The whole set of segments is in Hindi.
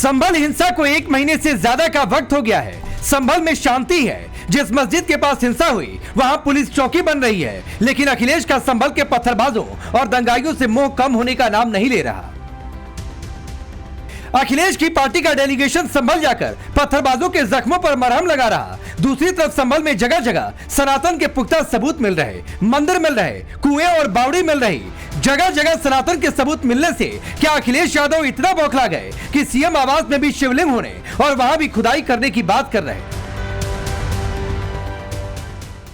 संभल हिंसा को 1 महीने से ज्यादा का वक्त हो गया है। संभल में शांति है। जिस मस्जिद के पास हिंसा हुई वहां पुलिस चौकी बन रही है, लेकिन अखिलेश का संभल के पत्थरबाजों और दंगाइयों से मोह कम होने का नाम नहीं ले रहा। अखिलेश की पार्टी का डेलीगेशन संभल जाकर पत्थरबाजों के जख्मों पर मरहम लगा रहा। दूसरी तरफ संभल में जगह जगह सनातन के पुख्ता सबूत मिल रहे, मंदिर मिल रहे, कुएं और बावड़ी मिल रही। जगह जगह सनातन के सबूत मिलने से क्या अखिलेश यादव इतना बौखला गए कि सीएम आवास में भी शिवलिंग होने और वहां भी खुदाई करने की बात कर रहे?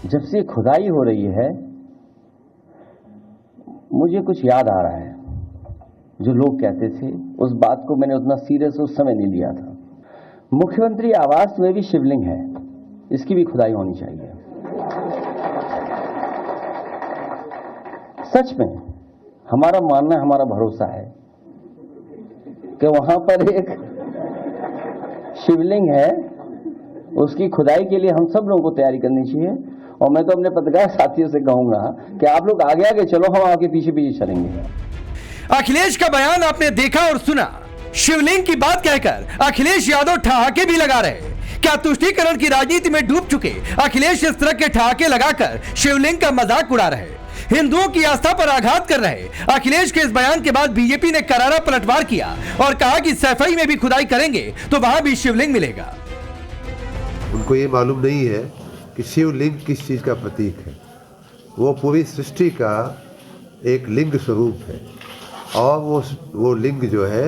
जब से खुदाई हो रही है मुझे कुछ याद आ रहा है। जो लोग कहते थे उस बात को मैंने उतना सीरियस उस समय नहीं लिया था। मुख्यमंत्री आवास में भी शिवलिंग है, इसकी भी खुदाई होनी चाहिए। सच में हमारा मानना, हमारा भरोसा है कि वहां पर एक शिवलिंग है, उसकी खुदाई के लिए हम सब लोगों को तैयारी करनी चाहिए। और मैं तो अपने पत्रकार साथियों से कहूंगा कि आप लोग आगे आगे चलो, हम आपके पीछे पीछे चलेंगे। अखिलेश का बयान आपने देखा और सुना। शिवलिंग की बात कहकर अखिलेश यादव ठहाके भी लगा रहे। क्या तुष्टीकरण की राजनीति में डूब चुके अखिलेश इस तरह के ठहाके लगाकर शिवलिंग का मजाक उड़ा रहे, हिंदुओं की आस्था पर आघात कर रहे? अखिलेश के इस बयान के बाद बीजेपी ने करारा पलटवार किया और कहा कि सैफई में भी खुदाई करेंगे तो वहां भी शिवलिंग मिलेगा। उनको ये मालूम नहीं है कि शिवलिंग किस चीज का प्रतीक है। वो पूरी सृष्टि का एक लिंग स्वरूप है और वो लिंग जो है,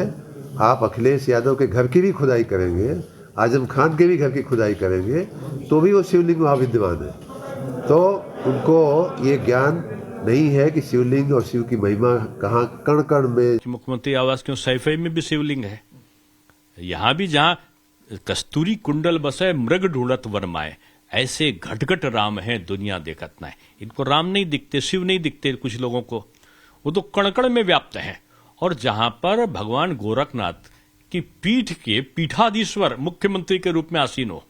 आप अखिलेश यादव के घर की भी खुदाई करेंगे, आजम खान के भी घर की खुदाई करेंगे तो भी वो शिवलिंग वहाँ विद्यमान है। तो उनको ये ज्ञान नहीं है कि शिवलिंग और शिव की महिमा कहाँ कण कण में। मुख्यमंत्री आवास क्यों सैफई में भी शिवलिंग है, यहाँ भी जहाँ कस्तूरी कुंडल बसे मृग ढूंढत वर्माए, ऐसे घटघट राम है दुनिया देखत ना है। इनको राम नहीं दिखते, शिव नहीं दिखते कुछ लोगों को, वो तो कणकण में व्याप्त है। और जहां पर भगवान गोरखनाथ की पीठ के पीठाधीश्वर मुख्यमंत्री के रूप में आसीन हो,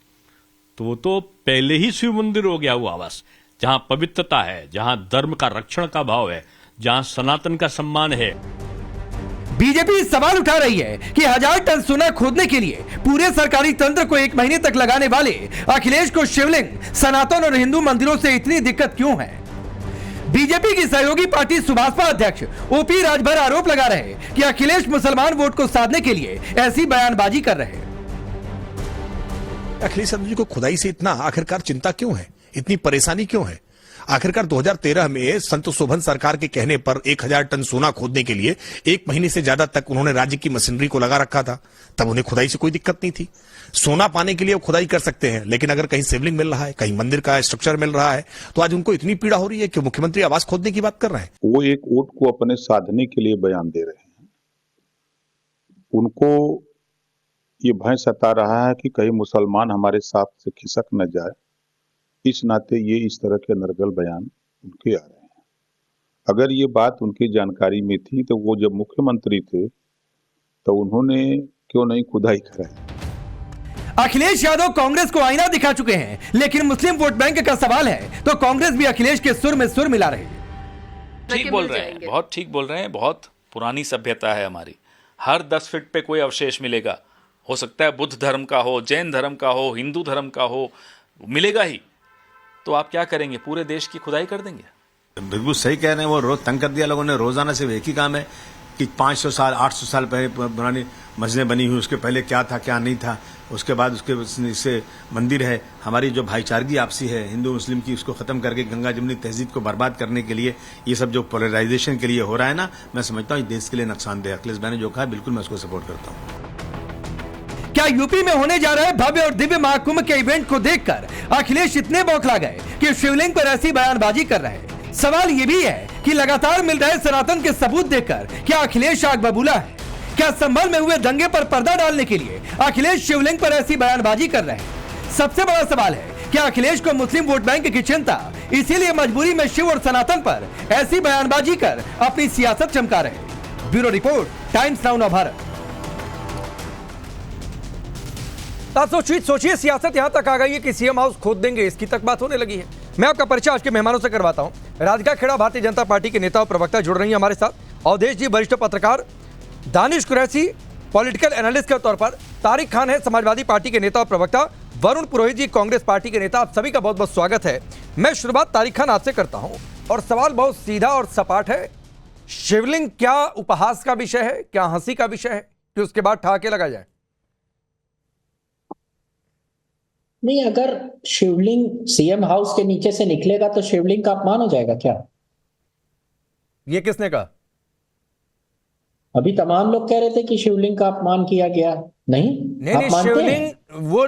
तो वो तो पहले ही शिव मंदिर हो गया वो आवास। जहां पवित्रता है, जहां धर्म का रक्षण का भाव है, जहां सनातन का सम्मान है। बीजेपी सवाल उठा रही है कि 1000 टन सोना खोदने के लिए पूरे सरकारी तंत्र को 1 महीने तक लगाने वाले अखिलेश को शिवलिंग, सनातन और हिंदू मंदिरों से इतनी दिक्कत क्यों है? बीजेपी की सहयोगी पार्टी सुभाषपा अध्यक्ष ओपी राजभर आरोप लगा रहे कि अखिलेश मुसलमान वोट को साधने के लिए ऐसी बयानबाजी कर रहे। अखिलेश यादव जी को खुदाई से इतना आखिरकार चिंता क्यों है, इतनी परेशानी क्यों है? आखिरकार 2013 में संत शोभन सरकार के कहने पर 1000 टन सोना खोदने के लिए 1 महीने से ज्यादा तक उन्होंने राज्य की मशीनरी को लगा रखा था। तब उन्हें खुदाई से कोई दिक्कत नहीं थी। सोना पाने के लिए वो खुदाई कर सकते हैं, लेकिन अगर कहीं शिवलिंग मिल रहा है, कहीं मंदिर का स्ट्रक्चर मिल रहा है, तो आज उनको इतनी पीड़ा हो रही है कि मुख्यमंत्री आवास खोदने की बात कर रहे हैं। वो एक वोट को अपने साधने के लिए बयान दे रहे हैं। उनको ये भय सता रहा है कि कहीं मुसलमान हमारे साथ से खिसक न जाए, इस नाते ये इस तरह के नरगल बयान उनके आ रहे हैं। अगर ये बात उनकी जानकारी में थी तो वो जब मुख्यमंत्री थे तो उन्होंने क्यों नहीं खुदाई कराई? अखिलेश यादव कांग्रेस को आईना दिखा चुके हैं, लेकिन मुस्लिम वोट बैंक का सवाल है तो कांग्रेस भी अखिलेश के सुर में सुर मिला रही है। ठीक बोल रहे हैं, बहुत ठीक बोल रहे हैं। बहुत पुरानी सभ्यता है हमारी। हर 10 फीट पे कोई अवशेष मिलेगा। हो सकता है बुद्ध धर्म का हो, जैन धर्म का हो, हिंदू धर्म का हो, मिलेगा ही। तो आप क्या करेंगे? पूरे देश की खुदाई कर देंगे? बिल्कुल सही कह रहे हैं। वो रोज तंग कर दिया लोगों ने। रोजाना सिर्फ एक ही काम है कि 500 साल 800 साल पहले पुरानी मस्जिदें बनी हुई, उसके पहले क्या था क्या नहीं था, उसके बाद उसके मंदिर है। हमारी जो भाईचारगी आपसी है हिंदू मुस्लिम की, उसको खत्म करके गंगा जमुनी तहजीब को बर्बाद करने के लिए ये सब जो पोलराइजेशन के लिए हो रहा है ना, मैं समझता हूँ देश के लिए नुकसानदेह। अखिलेश भाई ने जो कहा बिल्कुल मैं उसको सपोर्ट करता हूँ। क्या यूपी में होने जा रहे भव्य और दिव्य महाकुंभ के इवेंट को देखकर अखिलेश इतने बौखला गए कि शिवलिंग पर ऐसी बयानबाजी कर रहे हैं? सवाल यह भी है कि लगातार मिल रहे सनातन के सबूत देखकर क्या अखिलेश आग बबूला है? क्या संभल में हुए दंगे पर पर्दा डालने के लिए अखिलेश शिवलिंग पर ऐसी बयानबाजी कर रहे हैं? सबसे बड़ा सवाल है क्या अखिलेश को मुस्लिम वोट बैंक की चिंता, इसीलिए मजबूरी में शिव और सनातन पर ऐसी बयानबाजी कर अपनी सियासत चमका रहे? Bureau report, times now Bharat. आप सोचिए सियासत यहां तक आ गई है कि सीएम हाउस खोद देंगे, इसकी तक बात होने लगी है। मैं आपका परिचय आज के मेहमानों से करवाता हूं। राधिका खेड़ा भारतीय जनता पार्टी के नेता और प्रवक्ता जुड़ रही हैं हमारे साथ। अवधेश जी वरिष्ठ पत्रकार, दानिश कुरैशी पॉलिटिकल एनालिस्ट के तौर पर। तारिक खान है समाजवादी पार्टी के नेता और प्रवक्ता, वरुण पुरोहित जी कांग्रेस पार्टी के नेता। आप सभी का बहुत बहुत स्वागत है। मैं शुरुआत तारिक खान आपसे करता हूं और सवाल बहुत सीधा और सपाट है। शिवलिंग क्या उपहास का विषय है, क्या हंसी का विषय है कि उसके बाद ठहाके लगा जाए? नहीं, अगर शिवलिंग सीएम हाउस के नीचे से निकलेगा तो शिवलिंग का अपमान हो जाएगा क्या? ये किसने कहा? अभी तमाम लोग कह रहे थे कि शिवलिंग का अपमान किया गया। नहीं, आप मानते शिवलिंग, हैं?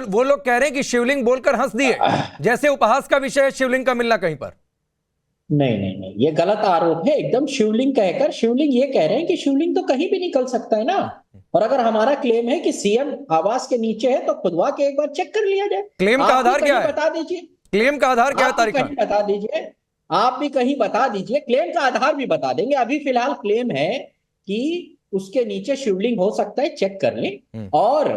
वो लोग कह रहे हैं कि शिवलिंग बोलकर हंस दिए, जैसे उपहास का विषय है शिवलिंग का मिलना कहीं पर। नहीं, ये गलत आरोप है एकदम। शिवलिंग कहकर शिवलिंग ये कह रहे हैं कि शिवलिंग तो कहीं भी निकल सकता है ना। और अगर हमारा क्लेम है कि सीएम आवास के नीचे है तो खुदवा के एक बार चेक कर लिया जाए। क्लेम का आधार क्या है? बता दीजिए। क्लेम का आधार क्या है तारिक खान? बता दीजिए, आप भी कहीं बता दीजिए। क्लेम का आधार भी बता देंगे। अभी फिलहाल क्लेम है कि उसके नीचे शिवलिंग हो सकता है, चेक कर लें। और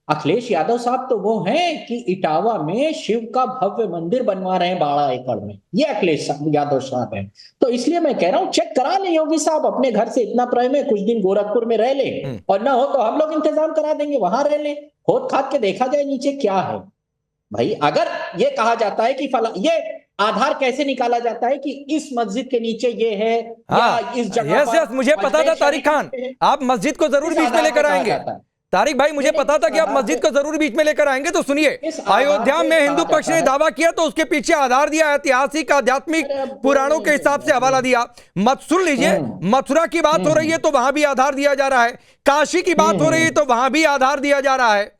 अखिलेश यादव साहब तो वो हैं कि इटावा में शिव का भव्य मंदिर बनवा रहे हैं 12 एकड़ में। ये अखिलेश यादव साहब हैं। तो इसलिए मैं कह रहा हूं चेक करा लें योगी साहब। अपने घर से इतना प्रेम है, कुछ दिन गोरखपुर में रह लें और ना हो तो हम लोग इंतजाम करा देंगे, वहां रह लें। खोद खाद के देखा जाए नीचे क्या है। भाई अगर ये कहा जाता है कि फला, ये आधार कैसे निकाला जाता है कि इस मस्जिद के नीचे ये है या इस जगह पर। यस, मुझे पता था तारिक खान, आप मस्जिद को जरूर बीच में लेकर आएंगे। तारिक भाई, मुझे पता था कि आप मस्जिद को जरूर बीच में लेकर आएंगे। तो सुनिए, अयोध्या में हिंदू पक्ष ने दावा किया तो उसके पीछे आधार दिया, ऐतिहासिक आध्यात्मिक पुराणों के हिसाब से हवाला दिया। मत सुन लीजिए, मथुरा की बात हो रही है तो वहां भी आधार दिया जा रहा है, काशी की बात हो रही है तो वहां भी आधार दिया जा रहा है,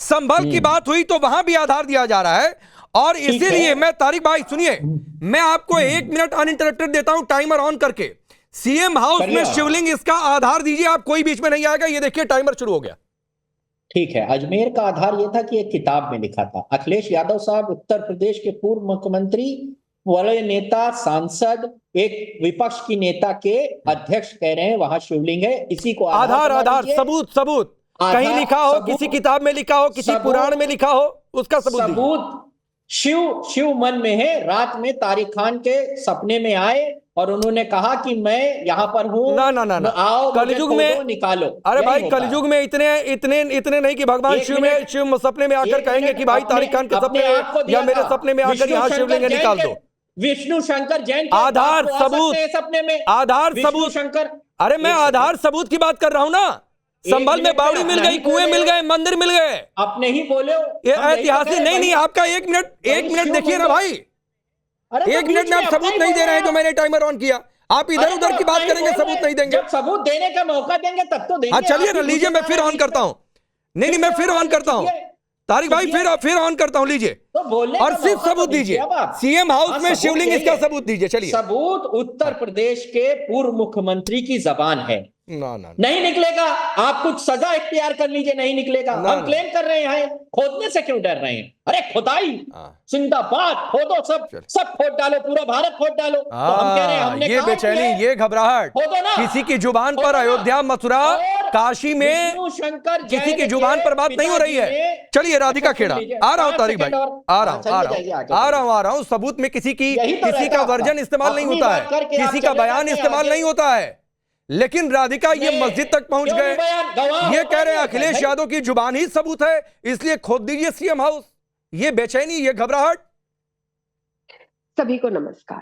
संभल की बात हुई तो वहां भी आधार दिया जा रहा है। और इसीलिए मैं, तारिक भाई सुनिए, मैं आपको 1 मिनट अनइंटरप्टेड देता हूं टाइमर ऑन करके। सीएम हाउस में शिवलिंग, इसका आधार दीजिए आप, कोई बीच में नहीं आएगा। ये देखिए टाइमर शुरू हो गया। ठीक है, अजमेर का आधार यह था कि एक किताब में लिखा था। अखिलेश यादव साहब उत्तर प्रदेश के पूर्व मुख्यमंत्री, बड़े नेता, सांसद, एक विपक्ष की नेता के अध्यक्ष कह रहे हैं वहां शिवलिंग है। इसी को आधार सबूत कहीं लिखा हो, किसी किताब में लिखा हो, किसी पुराण में लिखा हो, उसका सबूत शिव मन में है। रात में तारिक खान के सपने में आए और उन्होंने कहा कि मैं यहाँ पर हूँ, ना आओ कलयुग में निकालो। अरे भाई, कलयुग में इतने नहीं कि भगवान शिव सपने में आकर कहेंगे कि भाई तारिक खान के सपने या मेरे सपने में आकर यहाँ शिवलिंग निकाल दो। विष्णु शंकर जैन आधार सबूत, सपने में आधार सबूत शंकर। अरे मैं आधार सबूत की बात कर रहा हूँ ना। संभल में बावड़ी मिल गई, कुएं मिल गए, मंदिर मिल गए। अपने ही बोले ये ऐतिहासिक नहीं, आपका 1 मिनट देखिए ना भाई। 1 मिनट में आप सबूत नहीं दे रहे हैं तो मैंने टाइमर ऑन किया। आप इधर उधर की बात करेंगे, सबूत नहीं देंगे। जब सबूत देने का मौका देंगे तब तो देंगे। हाँ चलिए ना, लीजिए, मैं फिर ऑन करता हूँ। नहीं, मैं फिर ऑन करता हूँ तारिक भाई, फिर ऑन करता हूँ। लीजिए और सिर्फ सबूत दीजिए। सीएम हाउस में शिवलिंग, इसका सबूत दीजिए। चलिए, सबूत उत्तर प्रदेश के पूर्व मुख्यमंत्री की जबान है। ना नहीं निकलेगा, आप कुछ सजा इख्तियार कर लीजिए, नहीं निकलेगा। हम क्लेम कर रहे हैं, खोदने से क्यों डर रहे हैं? अरे खुदाई जिंदाबाद, खोदो, सब खोद डालो, पूरा भारत खोद डालो। तो हम कह रहे हैं, हमने ये बेचैनी, ये घबराहट किसी की जुबान पर, अयोध्या, मथुरा, काशी में किसी की जुबान पर बात नहीं हो रही है। चलिए, राधिका खेड़ा, आ रहा हूं तारिक भाई, आ रहा हूं। सबूत में किसी का वर्जन इस्तेमाल नहीं होता है, किसी का बयान इस्तेमाल नहीं होता है। लेकिन राधिका, ये मस्जिद तक पहुंच गए, ये कह रहे हैं अखिलेश यादव की जुबान ही सबूत है, इसलिए खोद दीजिए सीएम हाउस। ये बेचैनी, ये घबराहट। सभी को नमस्कार।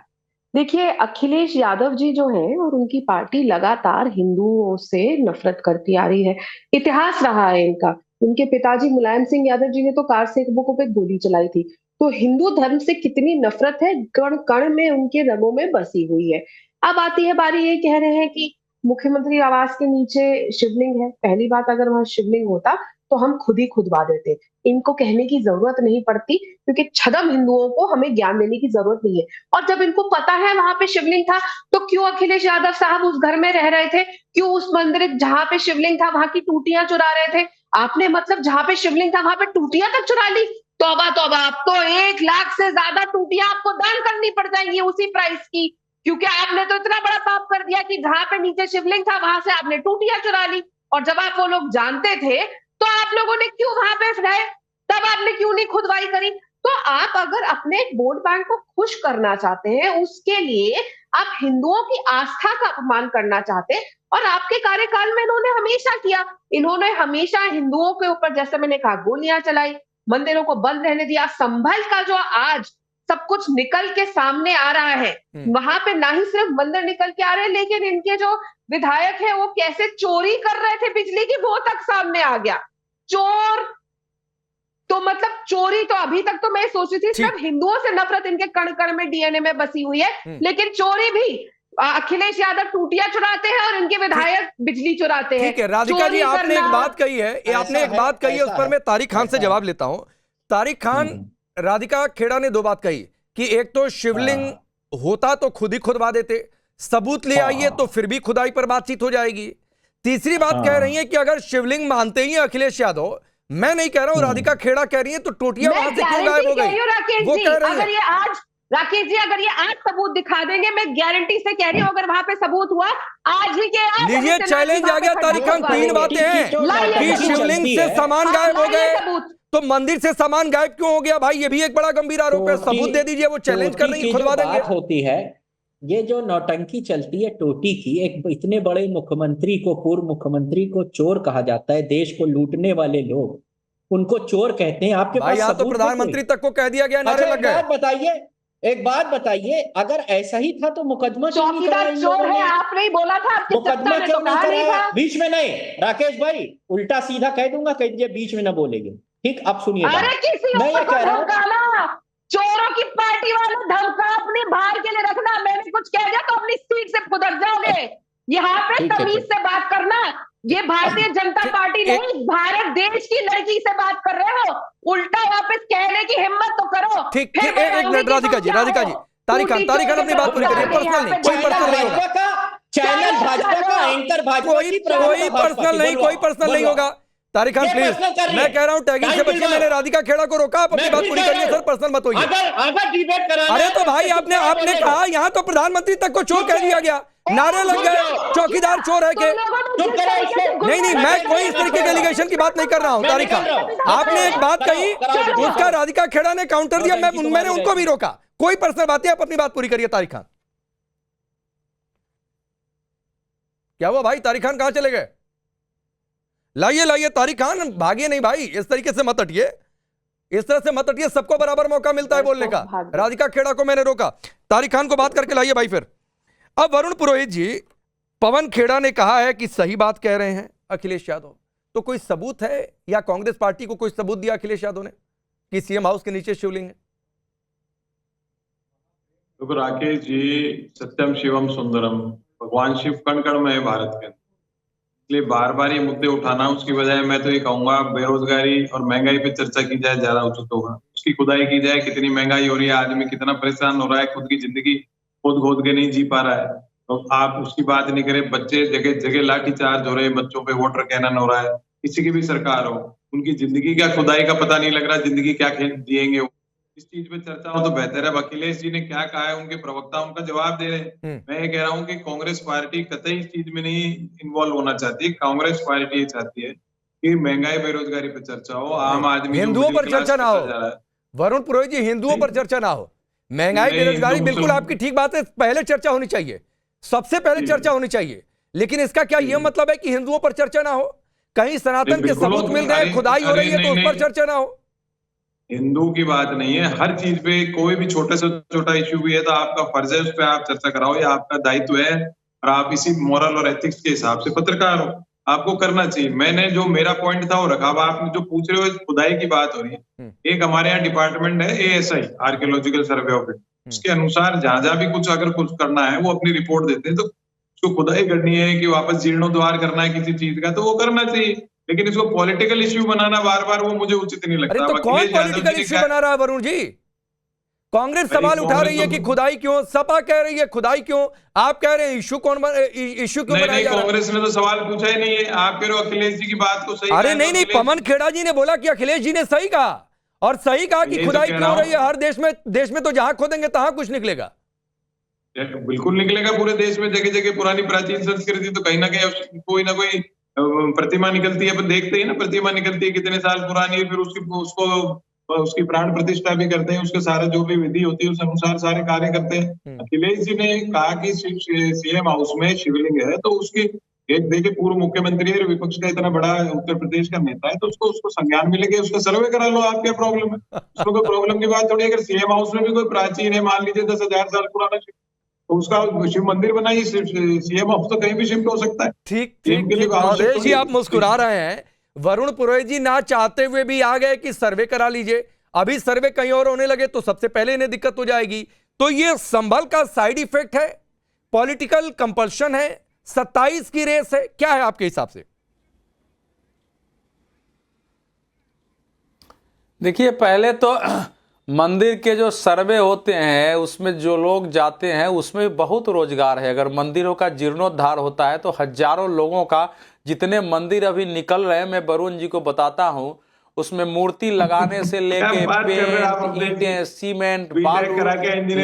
देखिए, अखिलेश यादव जी जो हैं और उनकी पार्टी लगातार हिंदुओं से नफरत करती आ रही है। इतिहास रहा है इनका। उनके पिताजी मुलायम सिंह यादव जी ने तो कार सेवकों पे गोली चलाई थी। तो हिंदू धर्म से कितनी नफरत है, कण कण में उनके रगों में बसी हुई है। अब आती है बारी, ये कह रहे हैं कि मुख्यमंत्री आवास के नीचे शिवलिंग है। पहली बात, अगर वहां शिवलिंग होता तो हम खुद ही खुदवा देते। इनको कहने की जरूरत नहीं पड़ती, क्योंकि छदम हिंदुओं को हमें ज्ञान देने की जरूरत नहीं है। और जब इनको पता है वहां पे शिवलिंग था, तो क्यों अखिलेश यादव साहब उस घर में रह रहे थे? क्यों उस मंदिर जहां पे शिवलिंग था वहां की टूटियां चुरा रहे थे? आपने मतलब जहां पे शिवलिंग था वहां पे टूटियां तक चुरा ली। तौबा तौबा, अब तो 1 लाख से ज्यादा टूटियां आपको दान करनी पड़ जाएंगी उसी प्राइस की, क्योंकि आपने तो इतना बड़ा पाप कर दिया कि जहां पे नीचे शिवलिंग था वहां से आपने टूटियां चुरा ली। और जब आप वो लोग जानते थे तो आप लोगों ने क्यों वहां पे रहे? तब आपने क्यों नहीं खुदवाई करी? तो आप अगर अपने वोट बैंक को खुश करना चाहते हैं, उसके लिए आप हिंदुओं की आस्था का अपमान करना चाहते हैं, और आपके कार्यकाल में इन्होंने हमेशा किया। इन्होंने हमेशा हिंदुओं के ऊपर, जैसे मैंने कहा, गोलियां चलाई, मंदिरों को बंद रहने दिया। संभल का जो आज सब कुछ निकल के सामने आ रहा है, वहां पे ना ही सिर्फ मंदिर निकल के आ रहे हैं, लेकिन इनके जो विधायक है वो कैसे चोरी कर रहे थे बिजली की, वो तक सामने आ गया। चोर तो मतलब चोरी तो अभी तक तो मैं सोची थी सिर्फ हिंदुओं से नफरत इनके कण कण में, डीएनए में बसी हुई है, लेकिन चोरी भी अखिलेश यादव टूटियां चुराते हैं और इनके विधायक बिजली चुराते हैं। ठीक है राधिका जी, आपने एक बात कही है, आपने एक बात कही है, उस पर मैं तारिक खान से जवाब लेता हूं। तारिक खान, राधिका खेड़ा ने दो बात कही कि एक तो शिवलिंग होता तो खुद ही खुदवा देते, सबूत ले आइए तो फिर भी खुदाई पर बातचीत हो जाएगी। तीसरी बात कह रही है कि अगर शिवलिंग मानते ही अखिलेश यादव, मैं नहीं कह रहा हूं, राधिका खेड़ा कह रही है, तो टोटियां वहां से क्यों गायब हो गई? वो कह रही है। अगर ये आज राकेश जी, अगर ये आज सबूत दिखा देंगे, मैं गारंटी से कह रही हूँ, अगर वहां पे सबूत हुआ आज ही के आज, लीजिए चैलेंज आ गया तारिक खान। तीन बातें हैं कि शिवलिंग से सामान गायब हो गए, तो मंदिर से सामान गायब क्यों हो गया भाई? ये भी एक बड़ा गंभीर आरोप है, सबूत दे दीजिए। वो चैलेंज कर रही है, खुदवा देंगे। बात होती है, ये जो नौटंकी चलती है टोटी की, एक इतने बड़े मुख्यमंत्री को, पूर्व मुख्यमंत्री को चोर कहा जाता है, देश को लूटने वाले लोग उनको चोर कहते हैं। आपके पास तो प्रधानमंत्री तक को कह दिया गया, नारे लग गए। बताइए, एक बात बताइए, अगर ऐसा ही था तो मुकदमा क्यों नहीं कराया? चोर है आपने ही बोला था, मुकदमा क्यों नहीं कराया? बीच में नहीं, राकेश भाई उल्टा सीधा कह दूंगा, कह दीजिए बीच में ना बोलेंगे। ठीक, अब सुनिए। अरे किसी मैं ये कह रहा हूँ, चोरों की पार्टी वाले धमका अपने बाहर के लिए रखना, मैंने कुछ कह दिया तो अपनी सीट से खुदर जाओगे। यहाँ पे तमीज से बात करना। ये भारतीय जनता पार्टी नहीं, भारत देश की लड़की से बात कर रहे हो, उल्टा वापस कहने की हिम्मत तो करो। ठीक, एक मिनट राधिका जी, तारिक खान अपनी बात पूरी करिए। पर्सनल नहीं, कोई पर्सनल नहीं होगा। चैनल भाजपा का, एंकर भाजपा, कोई पर्सनल नहीं होगा। तारिक खान प्लीज, मैं कह रहा हूं टैगिंग से बचिए। मैंने राधिका खेड़ा को रोका, आप अपनी बात पूरी करिए सर, पर्सनल मत होइए। अरे तो भाई आपने कहा यहाँ तो प्रधानमंत्री तक को चोर कह दिया गया, नारे लग गए, चौकीदार चोर है के? नहीं, मैं कोई इस तरीके के एलिगेशन की बात नहीं कर रहा हूं। तारिक खान, आपने एक बात कही, उसका राधिका खेड़ा ने काउंटर दिया, मैंने उनको भी रोका। कोई पर्सनल बात है, आप अपनी बात पूरी करिए। तारिक खान, क्या हुआ भाई? तारिक खान कहां चले गए? लाइए तारिक खान, भागिए नहीं भाई, इस तरीके से मत हटिए, इस तरह से मत हटिए। सबको बराबर मौका मिलता है बोलने का। राधिका खेड़ा को मैंने रोका, तारिक खान को बात करके लाइए भाई। फिर अब वरुण पुरोहित जी, पवन खेड़ा ने कहा है कि सही बात कह रहे हैं अखिलेश यादव, तो कोई सबूत है या कांग्रेस पार्टी को कोई सबूत दिया अखिलेश यादव ने कि सीएम हाउस के नीचे शिवलिंग है? तो राकेश जी, सत्यम शिवम सुंदरम, भगवान शिव कण कण में है भारत के, इसलिए बार बार ये मुद्दे उठाना, उसकी बजाय मैं तो ये कहूंगा बेरोजगारी और महंगाई पे चर्चा की जाए, ज्यादा उचित होगा। उसकी खुदाई की जाए, कितनी महंगाई हो रही है, आदमी कितना परेशान हो रहा है, खुद की जिंदगी खोद के नहीं जी पा रहा है, तो आप उसकी बात नहीं करें। बच्चे जगह जगह लाठी चार्ज हो रहे हैं, बच्चों पे वाटर कैनन हो रहा है, किसी की भी सरकार हो, उनकी जिंदगी क्या खुदाई का पता नहीं लग रहा, जिंदगी क्या जिएंगे। इस चीज पे चर्चा हो तो बेहतर है। अखिलेश जी ने क्या कहा है, उनके प्रवक्ता उनका जवाब दे रहे हैं। मैं ये कह रहा हूँ कि कांग्रेस पार्टी कतई इस चीज में नहीं इन्वॉल्व होना चाहती। कांग्रेस पार्टी ये चाहती है कि महंगाई बेरोजगारी पे चर्चा हो, आम आदमी, हिंदुओं पर चर्चा ना हो। वरुण पुरोहित जी, हिंदुओं पर चर्चा ना हो, महंगाई बेरोजगारी, बिल्कुल आपकी ठीक बात है, पहले चर्चा होनी चाहिए, सबसे पहले चर्चा होनी चाहिए। लेकिन इसका क्या यह मतलब है कि हिंदुओं पर चर्चा ना हो? कहीं सनातन के सबूत मिल रहे हैं, खुदाई हो रही है, तो उस पर चर्चा ना हो? हिंदू की बात नहीं है, हर चीज पे कोई भी छोटे से छोटा इश्यू भी है तो आपका फर्ज है उस पर आप चर्चा कराओ, ये आपका दायित्व है, और आप इसी मोरल और एथिक्स के हिसाब से पत्रकार हो, आपको करना चाहिए। मैंने जो मेरा पॉइंट था वो रखा। अब आप जो पूछ रहे हो, खुदाई की बात हो रही है, एक हमारे यहाँ डिपार्टमेंट है ASI, archaeological survey of India, उसके अनुसार जहां जहां भी कुछ अगर कुछ करना है वो अपनी रिपोर्ट देते हैं, तो उसको खुदाई करनी है कि वापस जीर्णोद्वार करना है किसी चीज का, तो वो करना चाहिए। लेकिन इसको पॉलिटिकल इश्यू बनाना बार बार, वो मुझे उचित नहीं लगता। तो कौन पॉलिटिकल इश्यू बना रहा है वरुण जी? कांग्रेस सवाल उठा रही है कि खुदाई क्यों, सपा कह रही है खुदाई क्यों, आप कह रहे हैं इश्यू क्यों बनाया जा रहा है? कांग्रेस ने तो सवाल पूछा ही नहीं है, आप कह रहे हो अखिलेश जी की बात को सही। अरे नहीं, पवन खेड़ा जी ने बोला कि अखिलेश जी ने सही कहा, और सही कहा कि खुदाई क्यों हो रही है हर देश में तो जहां खोदेंगे तहां कुछ निकलेगा। बिल्कुल निकलेगा, पूरे देश में जगह जगह पुरानी प्राचीन संस्कृति, तो कहीं ना कहीं कोई ना कोई प्रतिमा निकलती है, अपन देखते हैं ना, प्रतिमा निकलती है कितने साल पुरानी है, फिर उसको उसकी प्राण प्रतिष्ठा भी करते हैं, उसके सारे जो भी विधि होती है उस अनुसार सारे कार्य करते हैं। अखिलेश जी ने कहा कि सीएम हाउस में शिवलिंग है, तो उसकी एक देखिए पूर्व मुख्यमंत्री है, विपक्ष का इतना बड़ा उत्तर प्रदेश का नेता है, तो उसको संज्ञान मिलेगा, उसका सर्वे करा लो, आप क्या प्रॉब्लम है? उसमें कोई प्रॉब्लम की बात थोड़ी। अगर सीएम हाउस में भी कोई प्राचीन है, मान लीजिए 10,000 साल पुराना, तो उसका शिव मंदिर बनाइए। सीएम हाउस तो कहीं भी शिफ्ट हो सकता है। ठीक अवधेश जी, आप मुस्कुरा रहे हैं, वरुण पुरोहित जी ना चाहते हुए भी आ गए कि सर्वे करा लीजिए। अभी सर्वे कहीं और होने लगे तो सबसे पहले इन्हें दिक्कत हो जाएगी। तो ये संभल का साइड इफेक्ट है, पॉलिटिकल कंपल्शन है, 27 की रेस है, क्या है आपके हिसाब से? देखिए, पहले तो मंदिर के जो सर्वे होते हैं उसमें जो लोग जाते हैं उसमें बहुत रोजगार है। अगर मंदिरों का जीर्णोद्धार होता है तो हजारों लोगों का, जितने मंदिर अभी निकल रहे हैं, मैं वरुण जी को बताता हूं, उसमें मूर्ति लगाने से लेके पेंट, ईंटें, सीमेंट, बालू,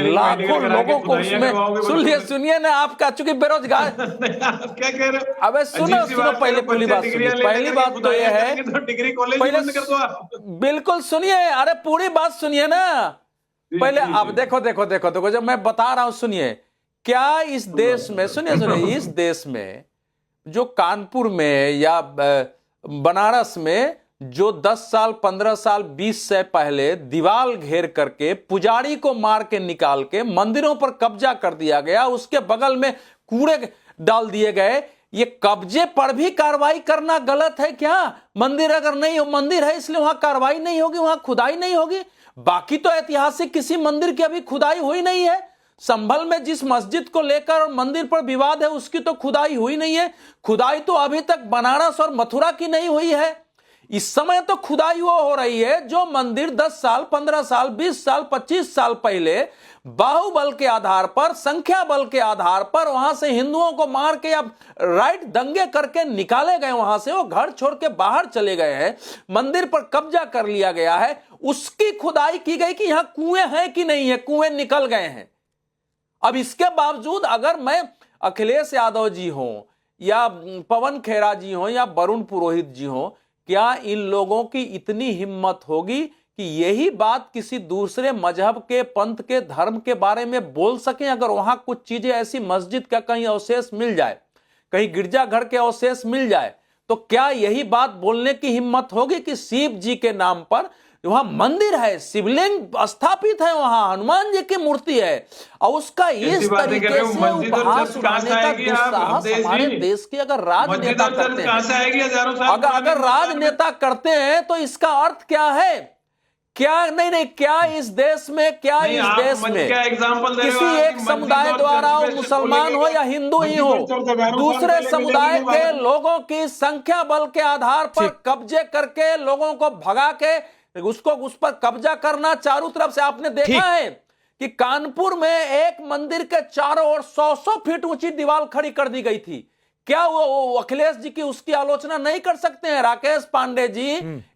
लाखों लोगों को उसमें। सुनिए ना, आपका चूंकि बेरोजगार क्या कह रहे हो? अबे सुनो पहले पूरी बात सुनिए। पहली बात तो यह है, डिग्री कॉलेज बंद कर दो आप। बिल्कुल सुनिए, अरे पूरी बात सुनिए ना पहले। अब देखो जब मैं बता रहा हूं, सुनिए। क्या इस देश में, सुनिए, इस देश में जो कानपुर में या बनारस में जो 10 साल 15 साल 20 से पहले दीवार घेर करके पुजारी को मार के निकाल के मंदिरों पर कब्जा कर दिया गया, उसके बगल में कूड़े डाल दिए गए, ये कब्जे पर भी कार्रवाई करना गलत है क्या? मंदिर अगर नहीं हो, मंदिर है इसलिए वहां कार्रवाई नहीं होगी, वहां खुदाई नहीं होगी। बाकी तो ऐतिहासिक किसी मंदिर की अभी खुदाई हुई नहीं है। संभल में जिस मस्जिद को लेकर मंदिर पर विवाद है उसकी तो खुदाई हुई नहीं है। खुदाई तो अभी तक बनारस और मथुरा की नहीं हुई है। इस समय तो खुदाई वो हो रही है जो मंदिर 10 साल 15 साल 20 साल 25 साल पहले बाहुबल के आधार पर, संख्या बल के आधार पर वहां से हिंदुओं को मार के या राइट दंगे करके निकाले गए, वहां से वो घर छोड़ के बाहर चले गए हैं, मंदिर पर कब्जा कर लिया गया है, उसकी खुदाई की गई कि यहां कुएं हैं कि नहीं है, कुएं निकल गए हैं। अब इसके बावजूद अगर मैं अखिलेश यादव जी हों या पवन खेरा जी हों या वरुण पुरोहित जी हों, क्या इन लोगों की इतनी हिम्मत होगी कि यही बात किसी दूसरे मजहब के, पंथ के, धर्म के बारे में बोल सकें? अगर वहां कुछ चीजें ऐसी, मस्जिद का कहीं अवशेष मिल जाए, कहीं गिरजाघर के अवशेष मिल जाए, तो क्या यही बात बोलने की हिम्मत होगी कि शिव जी के नाम पर वहां मंदिर है, शिवलिंग स्थापित है, वहां हनुमान जी की मूर्ति है, और उसका इस तरीके से उपहास उड़ाने का दुस्साहस हमारे देश के अगर राजनेता करते हैं, अगर राजनेता करते हैं तो इसका अर्थ क्या है? क्या नहीं, क्या इस देश में किसी एक समुदाय द्वारा, हो मुसलमान हो या हिंदू ही हो, दूसरे समुदाय के लोगों की संख्या बल के आधार पर कब्जे करके लोगों को भगा के उसको उस पर कब्जा करना चारों तरफ से? आपने देखा है कि कानपुर में एक मंदिर के चारों ओर 100 फीट ऊंची दीवार खड़ी कर दी गई थी। क्या वो अखिलेश जी की उसकी आलोचना नहीं कर सकते हैं? राकेश पांडे जी,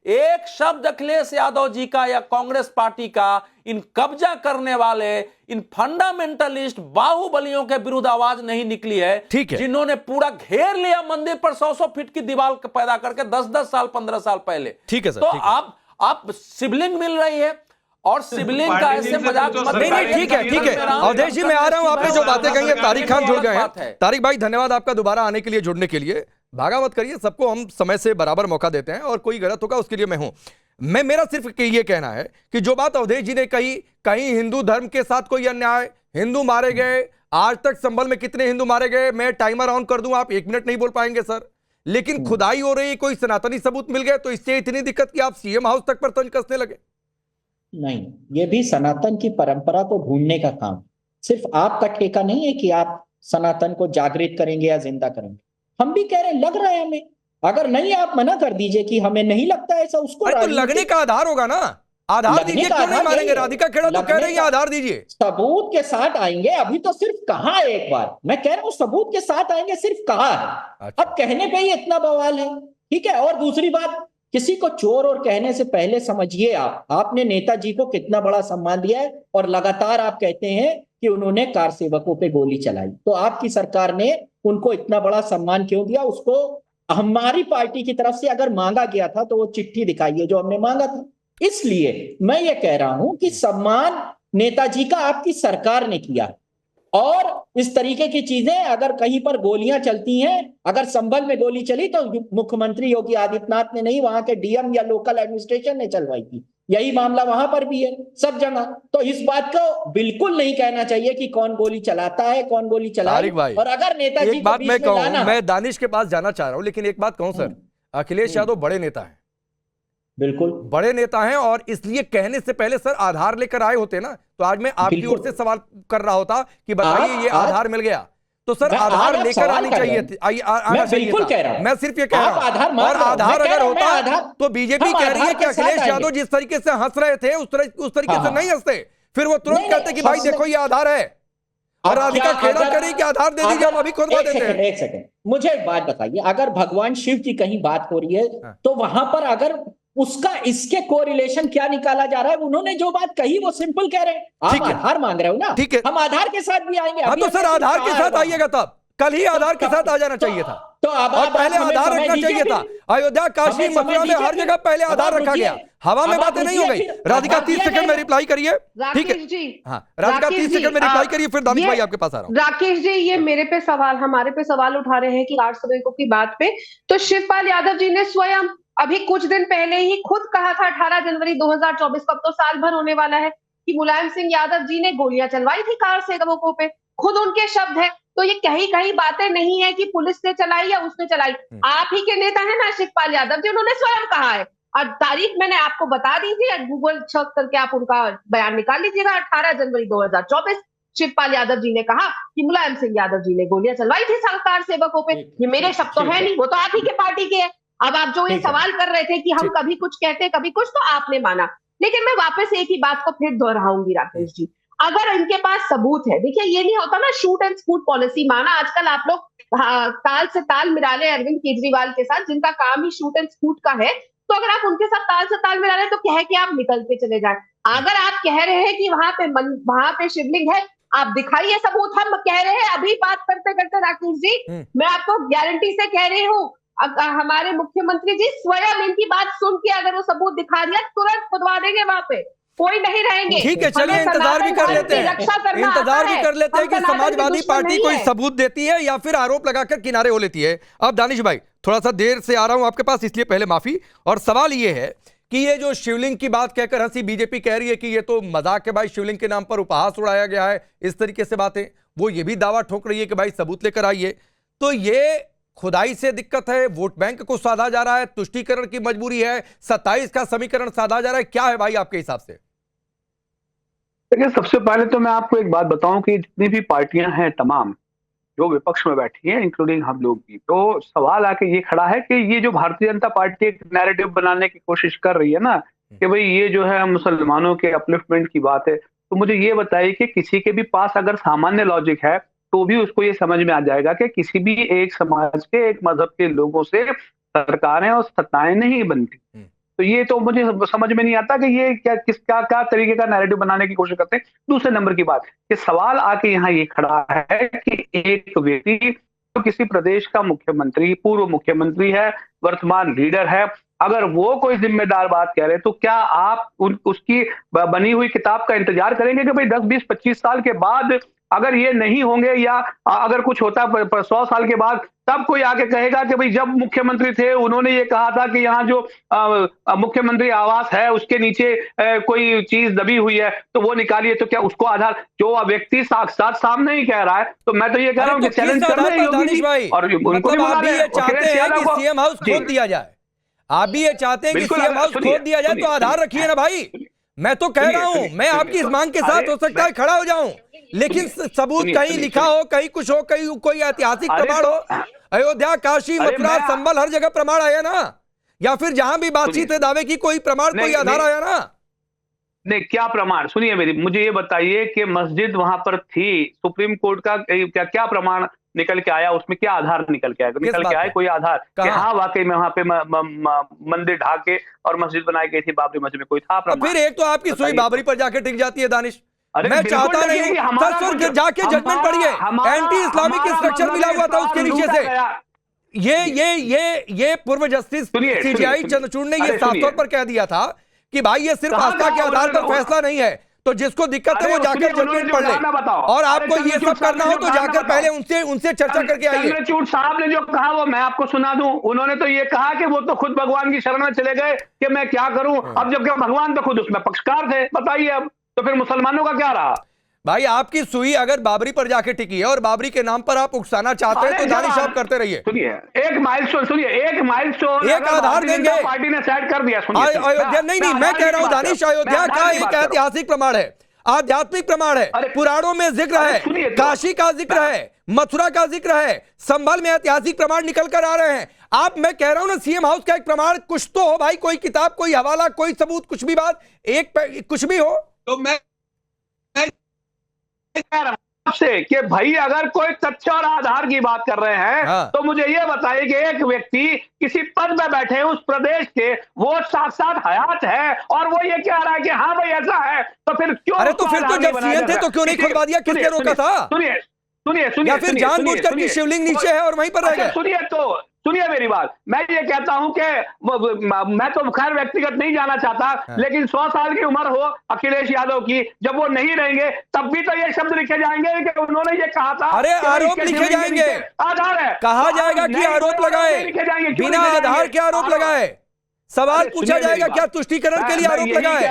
एक शब्द अखिलेश यादव जी का या कांग्रेस पार्टी का इन कब्जा करने वाले, इन फंडामेंटलिस्ट बाहुबलियों के विरुद्ध आवाज नहीं निकली है, जिन्होंने पूरा घेर लिया मंदिर पर 100 फीट की दीवार पैदा करके 10-10 साल 15 साल पहले। ठीक है सर, तो आप शिवलिंग मिल रही है और शिवलिंग का ऐसे मजाक मत। नहीं, ठीक है अवधेश जी, मैं आ रहा हूं। आपने जो बातें कही है, तारिक खान जुड़ गए हैं। तारिक भाई, धन्यवाद आपका दोबारा आने के लिए, जुड़ने के लिए। भागा मत करिए, सबको हम समय से बराबर मौका देते हैं और कोई गलत होगा उसके लिए मैं हूं। मेरा सिर्फ ये कहना है कि जो बात अवधेश जी ने कही, कहीं हिंदू धर्म के साथ कोई अन्याय, हिंदू मारे गए, आज तक संभल में कितने हिंदू मारे गए, मैं टाइमर ऑन कर दूं, आप 1 मिनट नहीं बोल पाएंगे सर। लेकिन खुदाई हो रही, कोई सनातनी सबूत मिल गए, तो इससे इतनी दिक्कत कि आप सीएम हाउस तक पर तंज कसने लगे। नहीं, ये भी सनातन की परंपरा को ढूंढने का काम, सिर्फ आपका ठेका नहीं है कि आप सनातन को जागृत करेंगे या जिंदा करेंगे। हम भी कह रहे हैं, लग रहा है हमें। अगर नहीं, आप मना कर दीजिए कि हमें नहीं लगता ऐसा, उसको तो लगने का आधार होगा ना, आधार दीजिए। क्यों नहीं मारेंगे? राधिका खेड़ा तो कह रही है आधार दीजिए। सबूत के साथ आएंगे। अभी तो सिर्फ कहा है, एक बार मैं कह रहा हूं सबूत के साथ आएंगे, सिर्फ कहा है। अच्छा। अब कहने पे ही इतना बवाल है, ठीक है। और दूसरी बात, किसी को चोर और कहने से पहले समझिए आपने नेताजी को कितना बड़ा सम्मान दिया है, और लगातार आप कहते हैं कि उन्होंने कार सेवकों पे गोली चलाई। तो आपकी सरकार ने उनको इतना बड़ा सम्मान क्यों दिया? उसको हमारी पार्टी की तरफ से अगर मांगा गया था तो वो चिट्ठी दिखाइए जो हमने मांगा था। इसलिए मैं ये कह रहा हूं कि सम्मान नेताजी का आपकी सरकार ने किया, और इस तरीके की चीजें अगर कहीं पर गोलियां चलती हैं, अगर संभल में गोली चली तो मुख्यमंत्री योगी आदित्यनाथ ने नहीं, वहां के डीएम या लोकल एडमिनिस्ट्रेशन ने चलवाई थी। यही मामला वहां पर भी है, सब जगह। तो इस बात को बिल्कुल नहीं कहना चाहिए कि कौन गोली चलाता है, कौन गोली चलाई। और अगर नेताजी एक बात मैं कहूं, मैं है, दानिश के पास जाना चाह रहा हूं, लेकिन एक बात कहूं सर, अखिलेश यादव बड़े नेता हैं, बिल्कुल बड़े नेता हैं, और इसलिए कहने से पहले सर आधार लेकर आए होते ना, तो आज मैं आपकी ओर से सवाल कर रहा होता कि बताइए ये आधार मिल गया, तो सर आधार लेकर आनी चाहिए थी, आना चाहिए था। मैं सिर्फ ये कह रहा हूं, और आधार अगर होता तो बीजेपी कह रही है कि अखिलेश यादव जिस तरीके से हंस रहे थे उस तरीके से नहीं हंसते, फिर वो तुरंत कहते कि भाई देखो ये आधार है, और राधिका खेड़ा करी कि आधार दे दीजिए, हम अभी खुदवा देते हैं। एक सेकंड, मुझे एक बात बताइए, अगर भगवान शिव की कहीं बात हो रही है तो वहां पर अगर उसका इसके कोरिलेशन क्या निकाला जा रहा है? उन्होंने जो बात कही वो सिंपल कह रहे हैं, आप आधार मांग रहे हो ना, ठीक है, हम आधार के साथ भी आएंगे। हाँ तो सर आधार के साथ आइएगा, तब कल ही आधार के साथ आ जाना चाहिए था, तो अब और पहले आधार रखना चाहिए था। अयोध्या, काशी, मथुरा में हर जगह पहले आधार रखा गया, हवा में बातें नहीं हो गई। राधिका 30 सेकंड में रिप्लाई करिए, ठीक है? हाँ राधिका 30 सेकंड में रिप्लाई करिए, फिर दानिश भाई आपके पास आ रहा हूँ। राकेश जी, ये मेरे पे सवाल, हमारे पे सवाल उठा रहे हैं कि 8 सदस्यों की बात पे, तो शिवपाल यादव जी ने स्वयं अभी कुछ दिन पहले ही खुद कहा था 18 जनवरी 2024 को, अब तो साल भर होने वाला है, कि मुलायम सिंह यादव जी ने गोलियां चलवाई थी कार सेवकों पे, खुद उनके शब्द है। तो ये कहीं बातें नहीं है कि पुलिस ने चलाई या उसने चलाई, आप ही के नेता है ना शिवपाल यादव जी, उन्होंने स्वयं कहा है, और तारीख मैंने आपको बता दी थी, गूगल सर्च करके आप उनका बयान निकाल लीजिएगा। 18 जनवरी 2024 शिवपाल यादव जी ने कहा कि मुलायम सिंह यादव जी ने गोलियां चलवाई थी कार सेवकों पे। ये मेरे शब्द तो है नहीं, वो तो आप ही के पार्टी के है। अब आप जो ये सवाल कर रहे थे कि हम कभी कुछ कहते कभी कुछ, तो आपने माना, लेकिन मैं वापस एक ही बात को फिर दोहराऊंगी राकेश जी, अगर इनके पास सबूत है, देखिए ये नहीं होता ना शूट एंड स्कूट पॉलिसी, माना आजकल आप लोग ताल से ताल मिला ले अरविंद केजरीवाल के साथ, जिनका काम ही शूट एंड स्कूट का है, तो अगर आप उनके साथ ताल से ताल मिला ले तो कह के आप निकल के चले जाए। अगर आप कह रहे हैं कि वहां पे शिवलिंग है, आप दिखाइए सबूत। हम कह रहे हैं अभी बात करते करते राकेश जी, मैं आपको गारंटी से कह रही हूँ, हमारे मुख्यमंत्री जी स्वयं इनकी बात सुन के अगर वो सबूत दिखा दिया, तुरंत खुदवा देंगे, वहां पे कोई नहीं रहेंगे। ठीक है, चलिए इंतजार भी कर लेते हैं, इंतजार भी कर लेते हैं कि समाजवादी पार्टी कोई सबूत देती है या फिर आरोप लगाकर किनारे हो लेती है। अब दानिश भाई, थोड़ा सा देर से आ रहा हूं आपके पास, इसलिए पहले माफी। और सवाल ये है कि ये जो शिवलिंग की बात कहकर हंसी, बीजेपी कह रही है कि ये तो मजाक है भाई, शिवलिंग के नाम पर उपहास उड़ाया गया है, इस तरीके से बातें, वो ये भी दावा ठोक रही है कि भाई सबूत लेकर आइए। तो ये खुदाई से दिक्कत है, वोट बैंक को साधा जा रहा है, तुष्टीकरण की मजबूरी है, 27 का समीकरण साधा जा रहा है, क्या है भाई आपके हिसाब से? देखिए, सबसे पहले तो मैं आपको एक बात बताऊं कि जितनी भी पार्टियां हैं तमाम जो विपक्ष में बैठी हैं, इंक्लूडिंग हम लोग भी, तो सवाल आके ये खड़ा है कि ये जो भारतीय जनता पार्टी एक नैरेटिव बनाने की कोशिश कर रही है ना, कि भाई ये जो है मुसलमानों के अपलिफ्टमेंट की बात है, तो मुझे ये बताइए कि किसी के भी पास अगर सामान्य लॉजिक है तो भी उसको ये समझ में आ जाएगा कि किसी भी एक समाज के, एक मजहब के लोगों से सरकारें और सत्ताएं नहीं बनती। तो ये तो मुझे समझ में नहीं आता कि ये क्या तरीके का नैरेटिव बनाने की कोशिश करते हैं। दूसरे नंबर की बात कि सवाल आके यहाँ ये खड़ा है कि एक व्यक्ति तो किसी प्रदेश का मुख्यमंत्री, पूर्व मुख्यमंत्री है, वर्तमान लीडर है, अगर वो कोई जिम्मेदार बात कह रहे हैं तो क्या आप उसकी बनी हुई किताब का इंतजार करेंगे कि भाई 10, 20, 25 साल के बाद अगर ये नहीं होंगे, या अगर कुछ होता 100 साल के बाद, तब कोई आके कहेगा कि भाई जब मुख्यमंत्री थे उन्होंने ये कहा था कि यहाँ जो मुख्यमंत्री आवास है उसके नीचे कोई चीज दबी हुई है तो वो निकालिए। तो क्या उसको आधार, जो व्यक्ति साक्षात सामने ही कह रहा है, तो मैं तो ये कह रहा हूँ कि चैलेंज कर रहे हैं और उनको भी आप भी ये चाहते हैं कि सीएम हाउस खोद दिया जाए, आप भी ये चाहते हैं कि सीएम हाउस खोद दिया जाए, तो आधार रखिए ना भाई। मैं तो कह रहा हूं, मैं आपकी इस मांग के साथ हो सकता है खड़ा हो जाऊं, लेकिन सबूत कहीं लिखा हो, कहीं कुछ हो, कहीं कोई ऐतिहासिक प्रमाण हो, अयोध्या, काशी, मथुरा, संबल, हर जगह प्रमाण आया ना, या फिर जहां भी बातचीत है दावे की कोई प्रमाण, कोई आधार आया ना? नहीं, क्या प्रमाण? सुनिए मेरी, मुझे ये बताइए कि मस्जिद वहां पर थी, सुप्रीम कोर्ट का क्या प्रमाण निकल के आया, उसमें क्या आधार निकल के आया? निकल के आया कोई आधार कि हाँ वाकई में वहां पे मंदिर ढाके और मस्जिद बनाई गई थी, बाबरी मस्जिद में कोई था प्रमाण? फिर एक तो आपकी सुई बाबरी पर जाके टिक जाती है दानिश। मैं चाहता नहीं हूं, जाके जजमेंट पढ़िए, एंटी इस्लामिक स्ट्रक्चर मिला हुआ था उसके नीचे से। ये पूर्व जस्टिस सीजीआई चंद्रचूड़ ने ये साफ तौर पर कह दिया था कि भाई ये सिर्फ आस्था के आधार पर फैसला नहीं है, तो जिसको दिक्कत है वो जाकर जजमेंट पढ़ ले, और आपको ये सब करना हो तो जाकर पहले उनसे चर्चा करके आइए। चंद्रचूड़ साहब ने जो कहा वो मैं आपको सुना दूं। उन्होंने तो ये कहा कि वो तो खुद भगवान की शरण में चले गए कि मैं क्या करूं, अब जबकि भगवान तो खुद उसमें पक्षकार थे। बताइए अब तो फिर मुसलमानों का क्या रहा? भाई आपकी सुई अगर बाबरी पर जाके टिकी है और बाबरी के नाम पर आप उकसाना चाहते हैं तो दानिश आप करते रहिए। सुनिए एक माइलस्टोन एक आधार देंगे, पार्टी ने सेट कर दिया। अयोध्या नहीं, मैं कह रहा हूं दानिश, अयोध्या का एक ऐतिहासिक प्रमाण है, आध्यात्मिक प्रमाण है, पुराणों में जिक्र है, काशी का जिक्र है, मथुरा का जिक्र है, संभल में ऐतिहासिक प्रमाण निकल कर आ रहे हैं। आप, मैं कह रहा हूं ना, सीएम हाउस का एक प्रमाण कुछ तो हो भाई, कोई किताब, कोई हवाला, कोई सबूत, कुछ भी बात, कुछ भी हो। तो मैं कह रहा हूं आपसे कि भाई अगर कोई तथ्य और आधार की बात कर रहे हैं तो मुझे ये बताइए कि एक व्यक्ति किसी पद में बैठे हैं उस प्रदेश के, वो साथ हयात है और वो ये कह रहा है कि हाँ भाई ऐसा है, तो फिर क्यों? अरे तो फिर तो जब सीएम थे तो क्यों नहीं खुलवा दिया? किसने रोका था? सुनिए या फिर जानबूझकर की शिवलिंग नीचे है और वहीं पर रह गए? सुनिए मेरी बात, मैं ये कहता हूं कि मैं तो खैर व्यक्तिगत नहीं जाना चाहता, लेकिन 100 साल की उम्र हो अखिलेश यादव की, जब वो नहीं रहेंगे तब भी तो ये शब्द लिखे जाएंगे कि उन्होंने ये कहा था। अरे आरोप लिखे जाएंगे, आधार है, कहा जाएगा कि आरोप लगाए, बिना आधार के आरोप लगाए, सवाल पूछा जाएगा क्या तुष्टीकरण के लिए आरोप लगाए,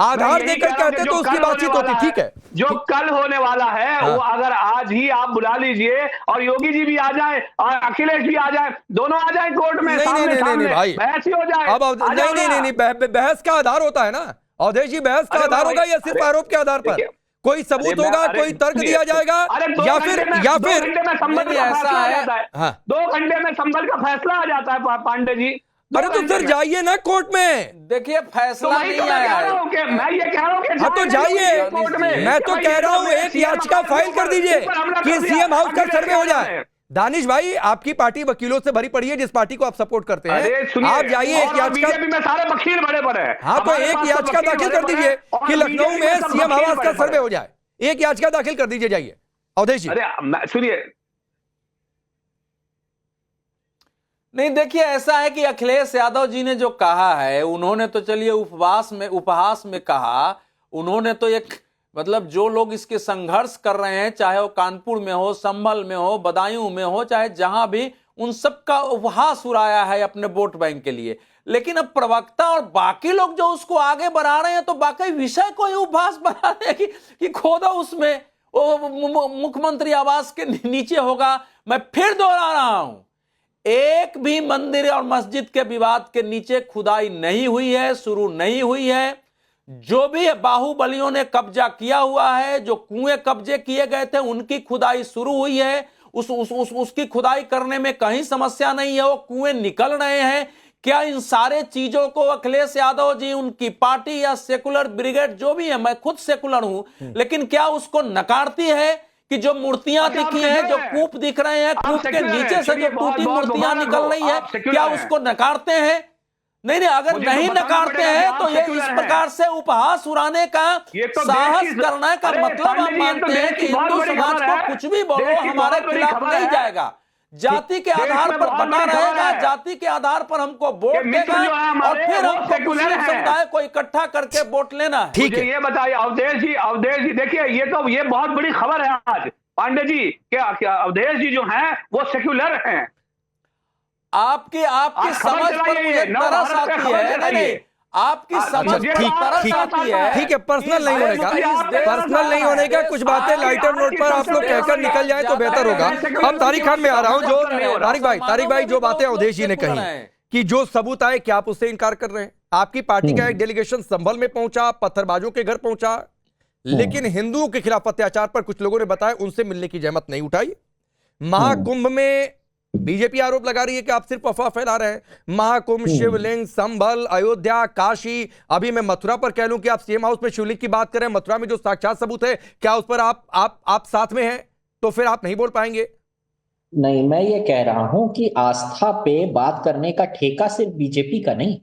आधार देकर कहते तो उसकी बातचीत होती। ठीक है, जो कल होने वाला है वो अगर आज ही आप बुला लीजिए और योगी जी भी आ जाए और अखिलेश भी आ जाए, दोनों आ जाए कोर्ट में, नहीं भाई, बहस ही हो जाए। अब नहीं, बहस का आधार होता है ना अवधेश जी, बहस का आधार होगा या सिर्फ आरोप के आधार पर? कोई सबूत होगा, कोई तर्क दिया जाएगा, या फिर ऐसा है 2 घंटे में संभल का फैसला आ जाता है पांडे जी। अरे तो फिर जाइए ना कोर्ट में। देखिए फैसला नहीं आया है, मैं ये कह रहा हूं कि हाँ तो जाइए कोर्ट में। मैं तो कह रहा हूं एक याचिका फाइल कर दीजिए कि सीएम हाउस का सर्वे हो जाए। दानिश भाई, आपकी पार्टी वकीलों से भरी पड़ी है, जिस पार्टी को आप सपोर्ट करते हैं, आप जाइए एक याचिका में सारे वकील बड़े बड़े हैं। हाँ तो एक याचिका दाखिल कर दीजिए कि लखनऊ में सीएम आवास का सर्वे हो जाए, एक याचिका दाखिल कर दीजिए, जाइए अवधेश जी। अरे सुनिए, नहीं देखिए ऐसा है कि अखिलेश यादव जी ने जो कहा है, उन्होंने तो चलिए उपहास में कहा, उन्होंने तो एक मतलब जो लोग इसके संघर्ष कर रहे हैं, चाहे वो कानपुर में हो, संभल में हो, बदायूं में हो, चाहे जहां भी, उन सब का उपहास उड़ाया है अपने वोट बैंक के लिए। लेकिन अब प्रवक्ता और बाकी लोग जो उसको आगे बढ़ा रहे हैं तो बाकी विषय को ही उपहास बना रहे हैं कि खोदो उसमें वो मुख्यमंत्री आवास के नीचे होगा। मैं फिर दोहरा रहा हूं, एक भी मंदिर और मस्जिद के विवाद के नीचे खुदाई नहीं हुई है, शुरू नहीं हुई है। जो भी बाहुबलियों ने कब्जा किया हुआ है, जो कुएं कब्जे किए गए थे, उनकी खुदाई शुरू हुई है। उसकी खुदाई करने में कहीं समस्या नहीं है, वो कुएं निकल रहे हैं। क्या इन सारे चीजों को अखिलेश यादव जी, उनकी पार्टी या सेकुलर ब्रिगेड जो भी है, मैं खुद सेकुलर हूं, लेकिन क्या उसको नकारती है कि जो मूर्तियां दिखी हैं, जो कूप दिख रहे हैं, कूप के नीचे से जो टूटी मूर्तियां निकल रही है, क्या उसको नकारते हैं? नहीं, अगर नहीं नकारते हैं तो ये इस प्रकार से उपहास उड़ाने का, साहस करने का मतलब हम मानते हैं कि हिंदू समाज को कुछ भी बोलो हमारे खिलाफ नहीं जाएगा। जाति के आधार पर बना रहेगा, जाति के आधार पर हमको वोट देगा और फिर हमको मुस्लिम समुदाय को इकट्ठा करके वोट लेना है। ठीक है, ये बताइए अवधेश जी देखिए, ये बहुत बड़ी खबर है आज पांडे जी, क्या अवधेश जी जो हैं वो सेक्युलर हैं। आपकी समझ पर मुझे तरस आती है। नहीं, आपकी समझ तरस आती है। ठीक है, पर्सनल नहीं होने का, पर्सनल नहीं होने का, कुछ बातें लाइटर नोट पर आप लोग कहकर निकल जाए तो बेहतर होगा। अब तारिक खान में आ रहा हूं, जो तारिक भाई जो बातें अवधेश जी ने कही कि जो सबूत आए, क्या आप उससे इनकार कर रहे हैं? आपकी पार्टी का एक डेलीगेशन संभल में पहुंचा, पत्थरबाजों के घर पहुंचा, लेकिन हिंदुओं के खिलाफ अत्याचार पर कुछ लोगों ने बताया उनसे मिलने की जहमत नहीं उठाई। महाकुंभ में बीजेपी आरोप लगा रही है कि आप सिर्फ अफवाह फैला रहे हैं। महाकुंभ, शिवलिंग, संभल, अयोध्या, काशी, अभी मैं मथुरा पर कह लूं कि आप सीएम हाउस में शिवलिंग की बात करें, मथुरा में जो साक्षात सबूत है, क्या उस पर आप साथ में हैं? तो फिर आप नहीं बोल पाएंगे। नहीं, मैं ये कह रहा हूं कि आस्था पे बात करने का ठेका सिर्फ बीजेपी का नहीं,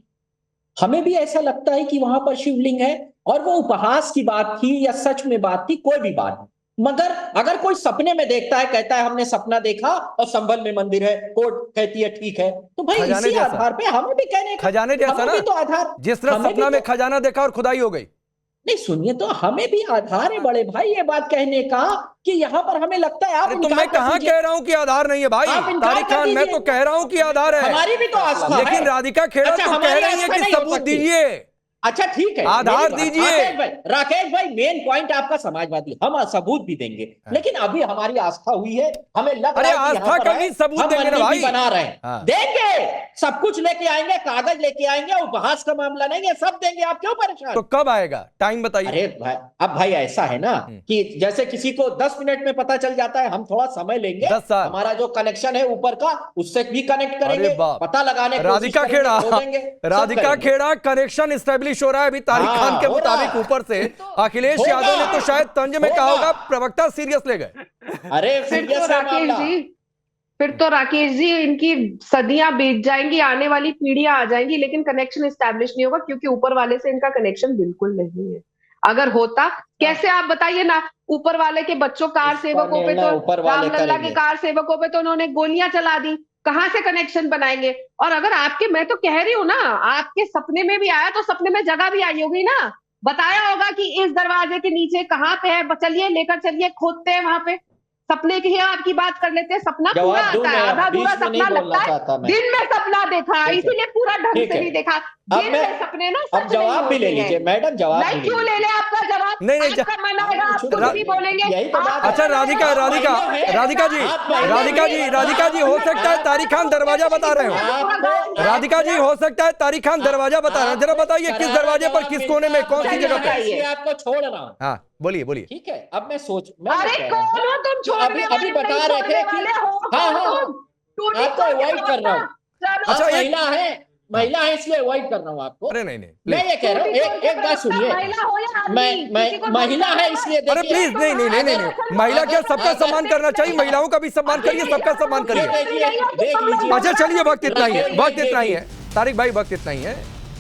हमें भी ऐसा लगता है कि वहां पर शिवलिंग है, और वो उपहास की बात थी या सच में बात थी, कोई भी बात नहीं, मगर अगर कोई सपने में देखता है, कहता है हमने सपना देखा और संभल में मंदिर है, कोर्ट कहती है ठीक है, तो भाई खजाने इसी जैसा। आधार पे हमें भी कहने का, खजाने जैसा हमें ना, भी तो आधार, जिस तरह हमें भी सपना में तो- खजाना देखा और खुदाई हो गई। नहीं सुनिए, तो हमें भी आधार है बड़े भाई ये बात कहने का कि यहाँ पर हमें लगता है आप अरे तो इनकार मैं कर कहाँ दीजिए। कह रहा हूँ कि आधार नहीं है भाई आप इनकार तारिक कर खान, मैं दीजिए। तो कह रहा हूँ कि आधार है, हमारी भी तो आस्था लेकिन है। राधिका खेड़ा अच्छा, तो कह हमारी रही है आस्था कि नहीं हो सबूत सकती। दीजिए। अच्छा ठीक है, आधार मेरी बात- दीजिए। राकेश भाई मेन पॉइंट आपका समाजवादी, हम सबूत भी देंगे, लेकिन अभी हमारी आस्था हुई है, हमें लग अरे रहा है कि आस्था यहाँ पर का है, भी सबूत हम देंगे ना रणनीति भाई। बना रहे हैं, हाँ। देंगे, सब कुछ लेके आएंगे, कागज लेके आएंगे, उपहास का मामला नहीं है, सब देंगे, आप क्यों परेशान? तो कब आएगा, टाइम बताइए। अरे भाई, अब भाई ऐसा है ना कि जैसे किसी को 10 मिनट में पता चल जाता है, हम थोड़ा समय लेंगे, 10 साल। हमारा जो कनेक्शन है ऊपर का उससे भी कनेक्ट करेंगे, अरे बाप। पता लगाने की कोशिश राधिका करेंगे, खेड़ा, खोजेंगे, सब राधिका करेंगे। खेड़ा कनेक्शन एस्टेब्लिश हो रहा है अभी तारिक हाँ, खान के हो रहा मुताबिक है। ऊपर से। अखिलेश होगा। यादव ने तो शायद तंज में कहा होगा। होगा, प्रवक्ता सीरियस ले गए। अरे फिर तो सीरियस है राकेश मामला। जी, फिर तो राकेश जी इनकी सदियां बीत जाएंगी, आने वाली पीढ़ियां आ जाएंगी, लेकिन कनेक्शन एस्टैब्लिश नहीं होगा क्योंकि ऊपर वाले से इनका कनेक्शन बिल्कुल नहीं है। अगर होता, कैसे आप बताइए ना, ऊपर वाले के बच्चों कार सेवकों पे तो, ऊपर वाले रामलला के करेंगे। कार सेवकों पे तो उन्होंने गोलियां चला दी, कहां से कनेक्शन बनाएंगे? और अगर आपके, मैं तो कह रही हूँ ना, आपके सपने में भी आया तो सपने में जगह भी आई होगी ना, बताया होगा कि इस दरवाजे के नीचे कहाँ पे है, चलिए लेकर चलिए, खोदते हैं वहां पे। सपने की आपकी बात कर लेते हैं, सपना पूरा जवाब दूं आता है, मैं, आधा बीच अधूरा में नहीं सपना बोलना लगता चाहता है, मैं। दिन में सपना देखा, ठीक है। इसीलिए पूरा ढंग ठीक से है। नहीं देखा। अब दिन मैं में सपने ना अब सच जवाब नहीं भी ले होते लीजिए हैं। मैडम, जवाब भी नहीं, ले क्यों लीजिए। ले ले आपका जवाब? नहीं, आपका मन आएगा आप कुछ भी बोलेंगे। यही तो बात है। अच्छा राधिका आप राधिका महिला हैं। राधिका जी, आप महिला राधिका जी, हैं। राधिका जी, हो सकता है तारिक खान दरवाजा बता रहे हो। आपको- राधिका जी, हो सकता है तारिक खान दरवाजा बता रहे हैं, जरा बताइए किस दरवाजे पर, किस कोने में, कौन सी जगह पे? इसलिए आपको छोड़ रहा हूँ। हाँ बोलिए बोलिए। ठीक है, अब मैं मैं अरे कह रहा हूँ। कौन हो तुम, छोड़ने अभी वाले बता नहीं, रहे थे छोड़ने कि वाले हो, हाँ कौन हाँ तुम? टूटी आपको तो अवॉइड कर रहा हूँ। चलो। अच्छा, आप एक- महिला है इसलिए अवॉइड कर रहा हूँ आपको। अरे नहीं नहीं मैं प्लीज। ये कह रहा हूँ, एक बात सुनिए, महिला हो या आदमी, किसी को महिला है इसलिए अरे देखिए, प्लीज नहीं नहीं नहीं नहीं नहीं, महिला क्या, सबका सम्मान करना चाहिए, महिलाओं का भी सम्मान करिए, सबका सम्मान ये करिए। देखिए, देख लीजिए। अच्छा चलिए, वक्त इतना ही है, वक्त इतना ही है तारिक भाई, वक्त इतना ही है।